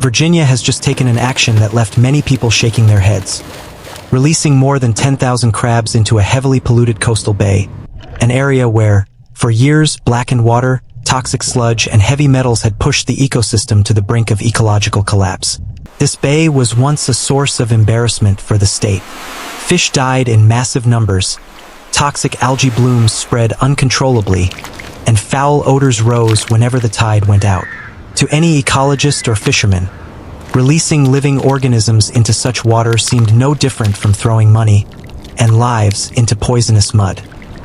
Virginia has just taken an action that left many people shaking their heads, releasing more than 10,000 crabs into a heavily polluted coastal bay, an area where, for years, blackened water, toxic sludge, and heavy metals had pushed the ecosystem to the brink of ecological collapse. This bay was once a source of embarrassment for the state. Fish died in massive numbers, toxic algae blooms spread uncontrollably, and foul odors rose whenever the tide went out. To any ecologist or fisherman, releasing living organisms into such water seemed no different from throwing money and lives into poisonous mud.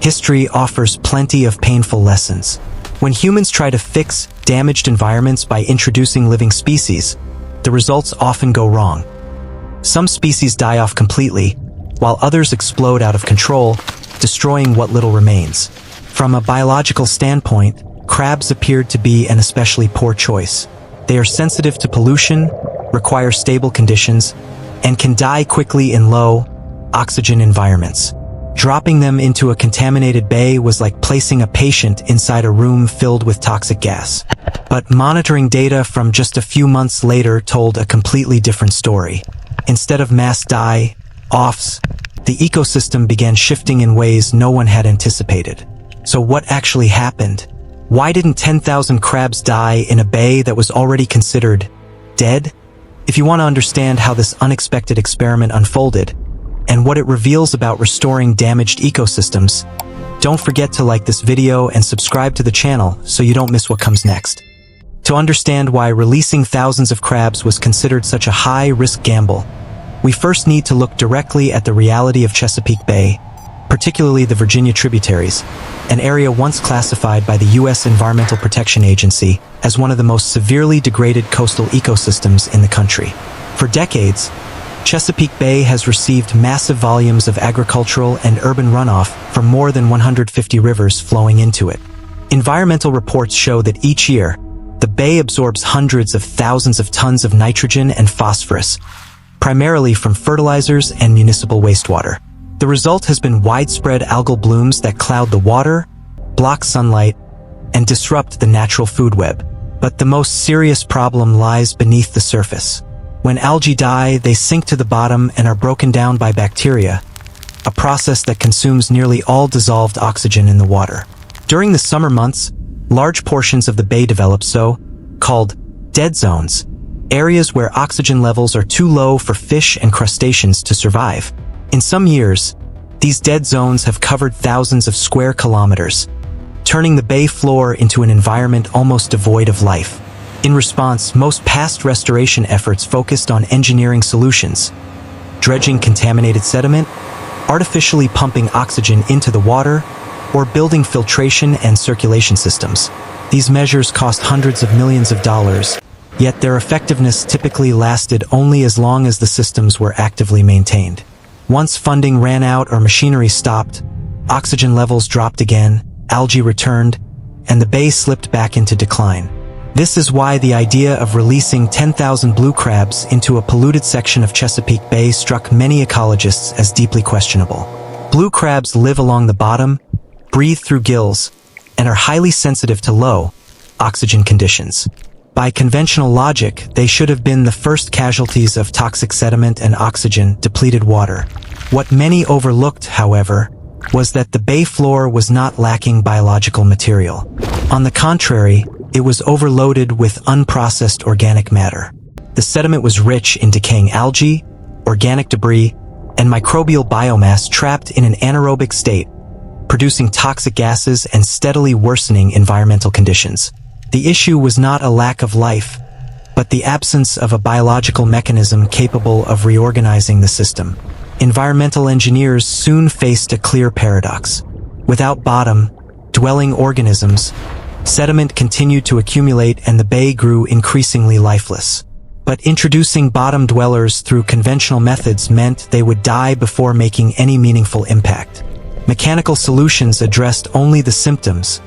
History offers plenty of painful lessons. When humans try to fix damaged environments by introducing living species, the results often go wrong. Some species die off completely, while others explode out of control, destroying what little remains. From a biological standpoint, crabs appeared to be an especially poor choice. They are sensitive to pollution, require stable conditions, and can die quickly in low oxygen environments. Dropping them into a contaminated bay was like placing a patient inside a room filled with toxic gas. But monitoring data from just a few months later told a completely different story. Instead of mass die-offs, the ecosystem began shifting in ways no one had anticipated. So what actually happened? Why didn't 10,000 crabs die in a bay that was already considered dead? If you want to understand how this unexpected experiment unfolded, and what it reveals about restoring damaged ecosystems, don't forget to like this video and subscribe to the channel so you don't miss what comes next. To understand why releasing thousands of crabs was considered such a high-risk gamble, we first need to look directly at the reality of Chesapeake Bay, particularly the Virginia tributaries, an area once classified by the U.S. Environmental Protection Agency as one of the most severely degraded coastal ecosystems in the country. For decades, Chesapeake Bay has received massive volumes of agricultural and urban runoff from more than 150 rivers flowing into it. Environmental reports show that each year, the bay absorbs hundreds of thousands of tons of nitrogen and phosphorus, primarily from fertilizers and municipal wastewater. The result has been widespread algal blooms that cloud the water, block sunlight, and disrupt the natural food web. But the most serious problem lies beneath the surface. When algae die, they sink to the bottom and are broken down by bacteria, a process that consumes nearly all dissolved oxygen in the water. During the summer months, large portions of the bay develop so-called dead zones, areas where oxygen levels are too low for fish and crustaceans to survive. In some years, these dead zones have covered thousands of square kilometers, turning the bay floor into an environment almost devoid of life. In response, most past restoration efforts focused on engineering solutions, dredging contaminated sediment, artificially pumping oxygen into the water, or building filtration and circulation systems. These measures cost hundreds of millions of dollars, yet their effectiveness typically lasted only as long as the systems were actively maintained. Once funding ran out or machinery stopped, oxygen levels dropped again, algae returned, and the bay slipped back into decline. This is why the idea of releasing 10,000 blue crabs into a polluted section of Chesapeake Bay struck many ecologists as deeply questionable. Blue crabs live along the bottom, breathe through gills, and are highly sensitive to low oxygen conditions. By conventional logic, they should have been the first casualties of toxic sediment and oxygen-depleted water. What many overlooked, however, was that the bay floor was not lacking biological material. On the contrary, it was overloaded with unprocessed organic matter. The sediment was rich in decaying algae, organic debris, and microbial biomass trapped in an anaerobic state, producing toxic gases and steadily worsening environmental conditions. The issue was not a lack of life, but the absence of a biological mechanism capable of reorganizing the system. Environmental engineers soon faced a clear paradox. Without bottom-dwelling organisms, sediment continued to accumulate and the bay grew increasingly lifeless. But introducing bottom dwellers through conventional methods meant they would die before making any meaningful impact. Mechanical solutions addressed only the symptoms,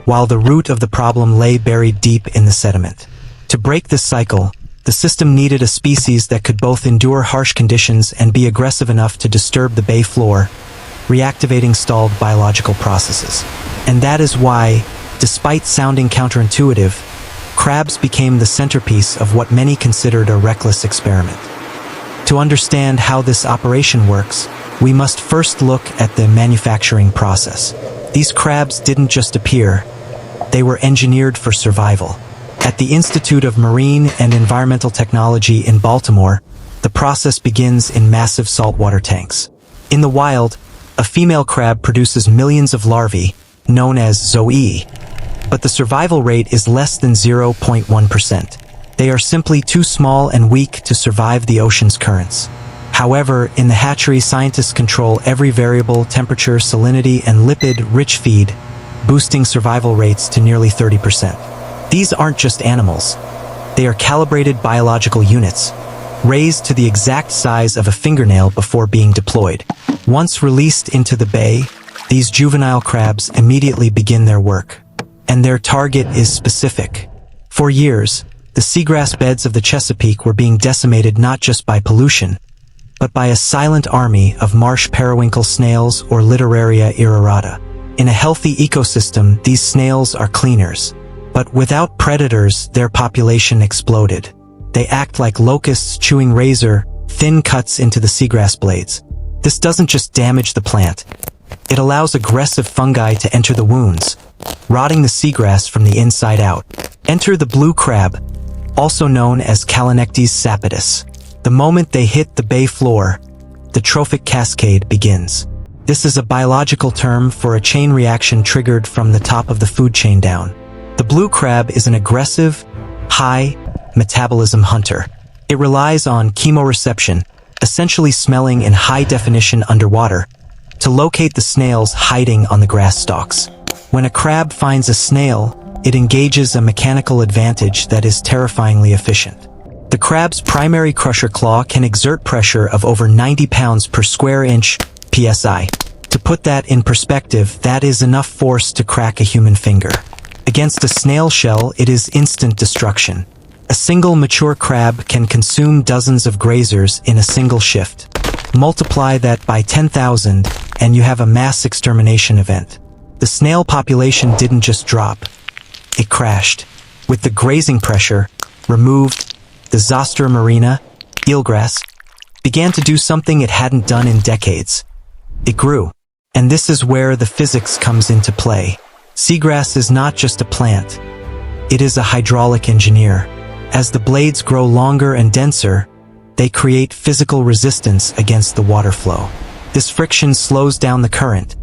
while the root of the problem lay buried deep in the sediment. To break this cycle, the system needed a species that could both endure harsh conditions and be aggressive enough to disturb the bay floor, reactivating stalled biological processes. And that is why, despite sounding counterintuitive, crabs became the centerpiece of what many considered a reckless experiment. To understand how this operation works, we must first look at the manufacturing process. These crabs didn't just appear, they were engineered for survival. At the Institute of Marine and Environmental Technology in Baltimore, the process begins in massive saltwater tanks. In the wild, a female crab produces millions of larvae, known as zoe, but the survival rate is less than 0.1%. They are simply too small and weak to survive the ocean's currents. However, in the hatchery, scientists control every variable: temperature, salinity, and lipid-rich feed, boosting survival rates to nearly 30%. These aren't just animals. They are calibrated biological units, raised to the exact size of a fingernail before being deployed. Once released into the bay, these juvenile crabs immediately begin their work. And their target is specific. For years, the seagrass beds of the Chesapeake were being decimated not just by pollution, but by a silent army of marsh periwinkle snails or Literaria irrata. In a healthy ecosystem, these snails are cleaners. But without predators, their population exploded. They act like locusts chewing razor-thin cuts into the seagrass blades. This doesn't just damage the plant. It allows aggressive fungi to enter the wounds, rotting the seagrass from the inside out. Enter the blue crab, also known as Calanectes sapidus. The moment they hit the bay floor, the Trophic Cascade begins. This is a biological term for a chain reaction triggered from the top of the food chain down. The blue crab is an aggressive, high-metabolism hunter. It relies on chemoreception, essentially smelling in high definition underwater, to locate the snails hiding on the grass stalks. When a crab finds a snail, it engages a mechanical advantage that is terrifyingly efficient. The crab's primary crusher claw can exert pressure of over 90 pounds per square inch psi. To put that in perspective, that is enough force to crack a human finger. Against a snail shell, it is instant destruction. A single mature crab can consume dozens of grazers in a single shift. Multiply that by 10,000, and you have a mass extermination event. The snail population didn't just drop, it crashed. With the grazing pressure removed, the Zoster marina, eelgrass, began to do something it hadn't done in decades. It grew. And this is where the physics comes into play. Seagrass is not just a plant. It is a hydraulic engineer. As the blades grow longer and denser, they create physical resistance against the water flow. This friction slows down the current,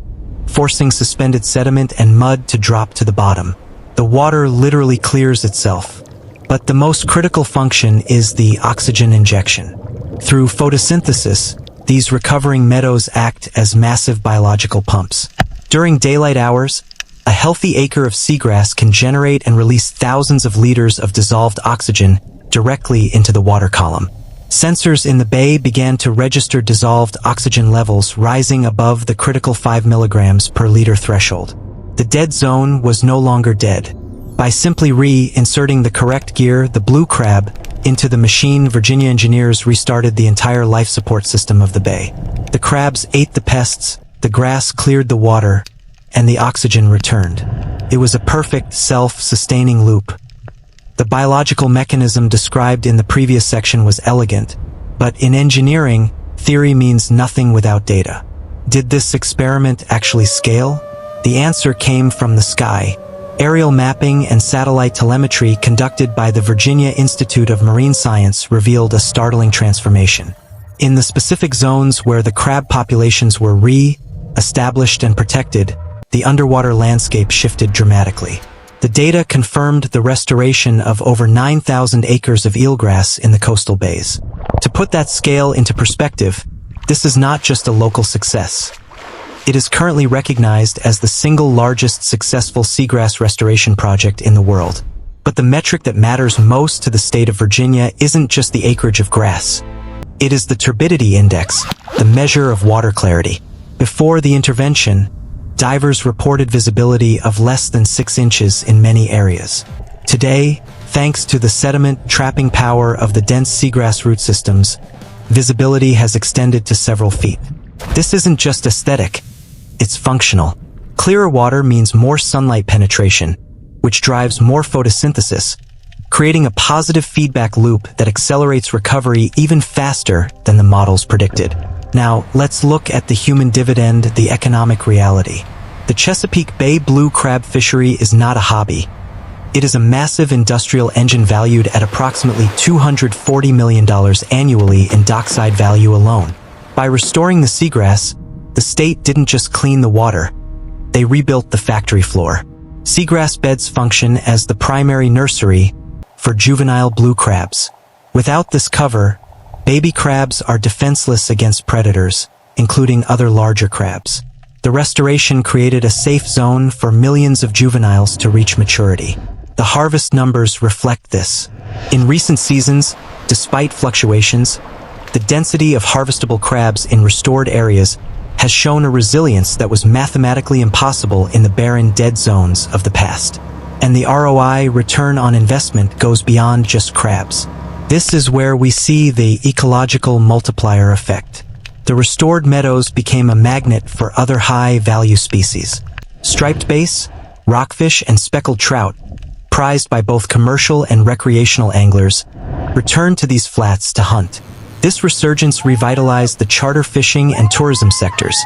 forcing suspended sediment and mud to drop to the bottom. The water literally clears itself. But the most critical function is the oxygen injection. Through photosynthesis, these recovering meadows act as massive biological pumps. During daylight hours, a healthy acre of seagrass can generate and release thousands of liters of dissolved oxygen directly into the water column. Sensors in the bay began to register dissolved oxygen levels rising above the critical 5 milligrams per liter threshold. The dead zone was no longer dead. By simply re-inserting the correct gear, the blue crab, into the machine, Virginia engineers restarted the entire life support system of the bay. The crabs ate the pests, the grass cleared the water, and the oxygen returned. It was a perfect, self-sustaining loop. The biological mechanism described in the previous section was elegant, but in engineering, theory means nothing without data. Did this experiment actually scale? The answer came from the sky. Aerial mapping and satellite telemetry conducted by the Virginia Institute of Marine Science revealed a startling transformation. In the specific zones where the crab populations were re-established and protected, the underwater landscape shifted dramatically. The data confirmed the restoration of over 9,000 acres of eelgrass in the coastal bays. To put that scale into perspective, this is not just a local success. It is currently recognized as the single largest successful seagrass restoration project in the world. But the metric that matters most to the state of Virginia isn't just the acreage of grass. It is the turbidity index, the measure of water clarity. Before the intervention, divers reported visibility of less than 6 inches in many areas. Today, thanks to the sediment trapping power of the dense seagrass root systems, visibility has extended to several feet. This isn't just aesthetic. It's functional. Clearer water means more sunlight penetration, which drives more photosynthesis, creating a positive feedback loop that accelerates recovery even faster than the models predicted. Now, let's look at the human dividend, the economic reality. The Chesapeake Bay blue crab fishery is not a hobby. It is a massive industrial engine valued at approximately $240 million annually in dockside value alone. By restoring the seagrass, the state didn't just clean the water, they rebuilt the factory floor. Seagrass beds function as the primary nursery for juvenile blue crabs. Without this cover, baby crabs are defenseless against predators, including other larger crabs. The restoration created a safe zone for millions of juveniles to reach maturity. The harvest numbers reflect this. In recent seasons, despite fluctuations, the density of harvestable crabs in restored areas has shown a resilience that was mathematically impossible in the barren dead zones of the past. And the ROI, return on investment, goes beyond just crabs. This is where we see the ecological multiplier effect. The restored meadows became a magnet for other high-value species. Striped bass, rockfish, and speckled trout, prized by both commercial and recreational anglers, returned to these flats to hunt. This resurgence revitalized the charter fishing and tourism sectors,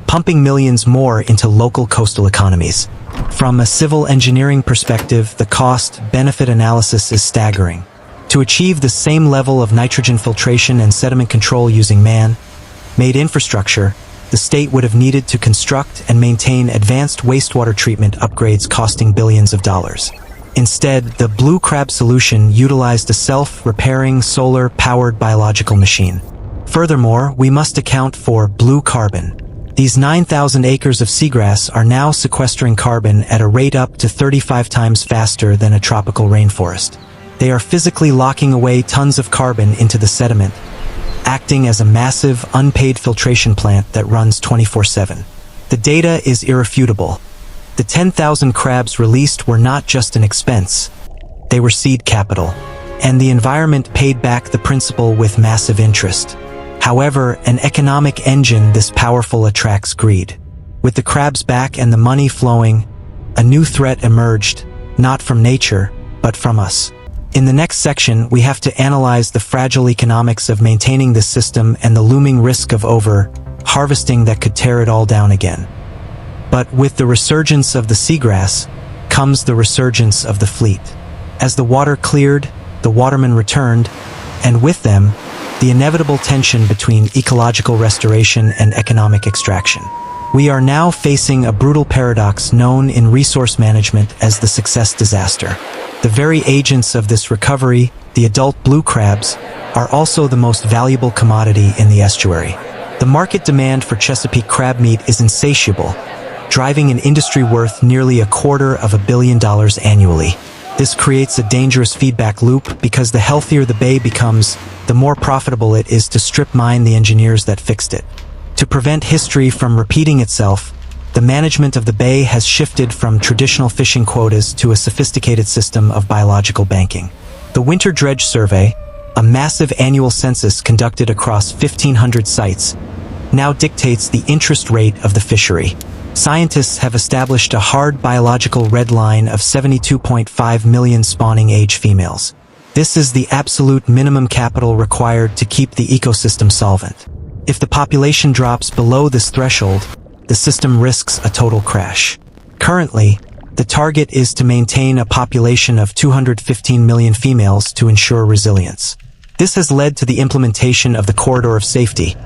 pumping millions more into local coastal economies. From a civil engineering perspective, the cost-benefit analysis is staggering. To achieve the same level of nitrogen filtration and sediment control using man-made infrastructure, the state would have needed to construct and maintain advanced wastewater treatment upgrades costing billions of dollars. Instead, the blue crab solution utilized a self-repairing, solar-powered biological machine. Furthermore, we must account for blue carbon. These 9,000 acres of seagrass are now sequestering carbon at a rate up to 35 times faster than a tropical rainforest. They are physically locking away tons of carbon into the sediment, acting as a massive, unpaid filtration plant that runs 24/7. The data is irrefutable. The 10,000 crabs released were not just an expense, they were seed capital, and the environment paid back the principal with massive interest. However, an economic engine this powerful attracts greed. With the crabs back and the money flowing, a new threat emerged, not from nature, but from us. In the next section, we have to analyze the fragile economics of maintaining this system and the looming risk of over-harvesting that could tear it all down again. But with the resurgence of the seagrass comes the resurgence of the fleet. As the water cleared, the watermen returned, and with them, the inevitable tension between ecological restoration and economic extraction. We are now facing a brutal paradox known in resource management as the success disaster. The very agents of this recovery, the adult blue crabs, are also the most valuable commodity in the estuary. The market demand for Chesapeake crab meat is insatiable, driving an industry worth nearly $250 million annually. This creates a dangerous feedback loop because the healthier the bay becomes, the more profitable it is to strip mine the engineers that fixed it. To prevent history from repeating itself, the management of the bay has shifted from traditional fishing quotas to a sophisticated system of biological banking. The Winter Dredge Survey, a massive annual census conducted across 1,500 sites, now dictates the interest rate of the fishery. Scientists have established a hard biological red line of 72.5 million spawning age females. This is the absolute minimum capital required to keep the ecosystem solvent. If the population drops below this threshold, the system risks a total crash. Currently, the target is to maintain a population of 215 million females to ensure resilience. This has led to the implementation of the corridor of safety,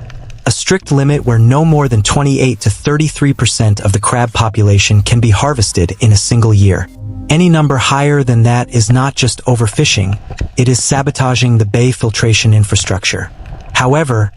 a strict limit where no more than 28 to 33% of the crab population can be harvested in a single year. Any number higher than that is not just overfishing, it is sabotaging the bay filtration infrastructure. However,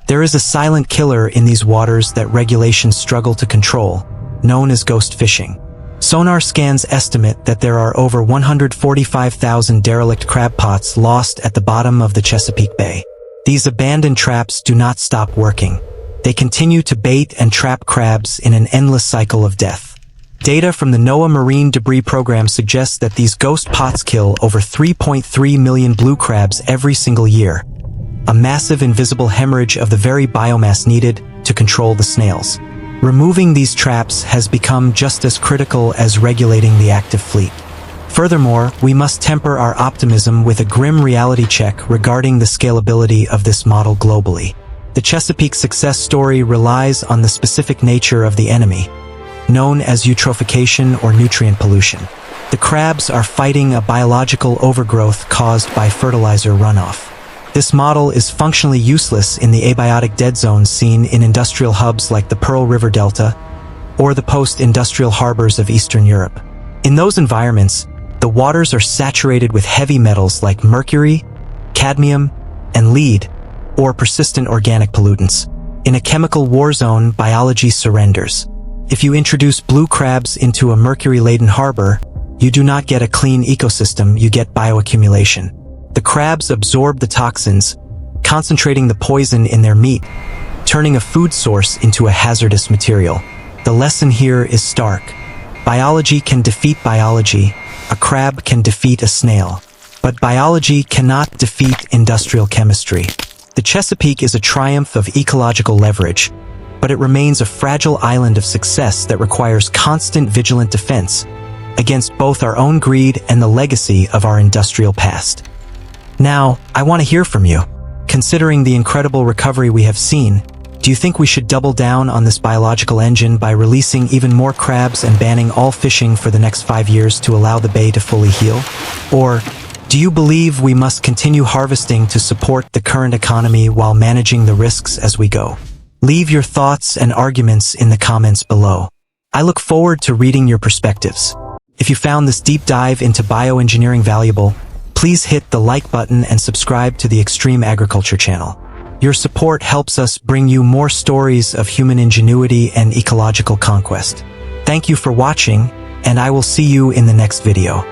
there is a silent killer in these waters that regulations struggle to control, known as ghost fishing. Sonar scans estimate that there are over 145,000 derelict crab pots lost at the bottom of the Chesapeake Bay. These abandoned traps do not stop working. They continue to bait and trap crabs in an endless cycle of death. Data from the NOAA Marine Debris Program suggests that these ghost pots kill over 3.3 million blue crabs every single year, a massive invisible hemorrhage of the very biomass needed to control the snails. Removing these traps has become just as critical as regulating the active fleet. Furthermore, we must temper our optimism with a grim reality check regarding the scalability of this model globally. The Chesapeake success story relies on the specific nature of the enemy, known as eutrophication or nutrient pollution. The crabs are fighting a biological overgrowth caused by fertilizer runoff. This model is functionally useless in the abiotic dead zones seen in industrial hubs like the Pearl River Delta or the post-industrial harbors of Eastern Europe. In those environments, the waters are saturated with heavy metals like mercury, cadmium, and lead, or persistent organic pollutants. In a chemical war zone, biology surrenders. If you introduce blue crabs into a mercury-laden harbor, you do not get a clean ecosystem, you get bioaccumulation. The crabs absorb the toxins, concentrating the poison in their meat, turning a food source into a hazardous material. The lesson here is stark. Biology can defeat biology. A crab can defeat a snail. But biology cannot defeat industrial chemistry. The Chesapeake is a triumph of ecological leverage, but it remains a fragile island of success that requires constant vigilant defense against both our own greed and the legacy of our industrial past. Now, I want to hear from you. Considering the incredible recovery we have seen, do you think we should double down on this biological engine by releasing even more crabs and banning all fishing for the next 5 years to allow the bay to fully heal? Or do you believe we must continue harvesting to support the current economy while managing the risks as we go? Leave your thoughts and arguments in the comments below. I look forward to reading your perspectives. If you found this deep dive into bioengineering valuable, please hit the like button and subscribe to the Extreme Agriculture channel. Your support helps us bring you more stories of human ingenuity and ecological conquest. Thank you for watching, and I will see you in the next video.